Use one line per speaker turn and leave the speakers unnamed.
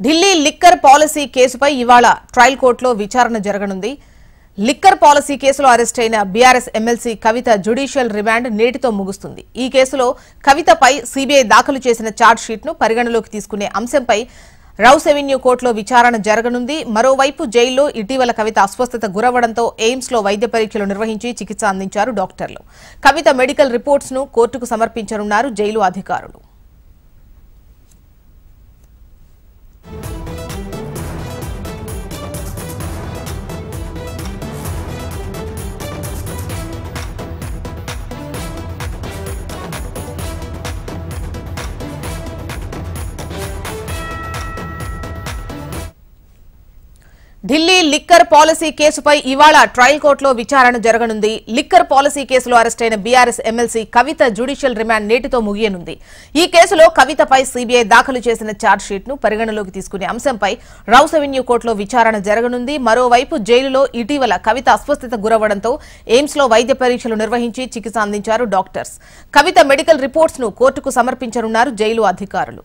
Delhi liquor policy కేసుపై ఇవాళ trial కోర్టులో విచారణ జరగనుంది. లిక్కర్ పాలసీ కేసులో అరెస్ట్ అయిన బీఆర్ఎస్ ఎమ్మెల్సీ కవిత జ్యుడిషియల్ రిమాండ్ నేటితో ముగుస్తుంది. ఈ కేసులో కవితపై సీబీఐ దాఖలు చేసిన ఛార్జ్ షీట్ ను పరిగణలోకి తీసుకునే అంశంపై రౌస్ ఎవెన్యూ కోర్టులో విచారణ జరగనుంది. మరోవైపు జైల్లో ఇటీవల కవిత అస్వస్థత గురవడంతో ఎయిమ్స్ లో వైద్య పరీక్షలు నిర్వహించి చికిత్స అందించారు డాక్టర్లు. కవిత మెడికల్ రిపోర్ట్స్ ను కోర్టుకు సమర్పించనున్నారు జైలు అధికారులు. ఢిల్లీ లిక్కర్ పాలసీ కేసుపై ఇవాళ ట్రయల్ కోర్టులో విచారణ జరగనుంది. లిక్కర్ పాలసీ కేసులో అరెస్ట్ అయిన బీఆర్ఎస్ ఎమ్మెల్సీ కవిత జ్యుడిషియల్ రిమాండ్ నేటితో ముగియనుంది. ఈ కేసులో కవితపై సీబీఐ దాఖలు చేసిన ఛార్జ్ షీట్ ను పరిగణలోకి తీసుకునే అంశంపై రౌస్ ఎవెన్యూ కోర్టులో విచారణ జరగనుంది. మరోవైపు జైలులో ఇటీవల కవిత అస్వస్థత గురవడంతో ఎయిమ్స్ లో వైద్య పరీక్షలు నిర్వహించి చికిత్స అందించారు డాక్టర్స్. కవిత మెడికల్ రిపోర్ట్స్ ను కోర్టుకు సమర్పించనున్నారు జైలు అధికారులు.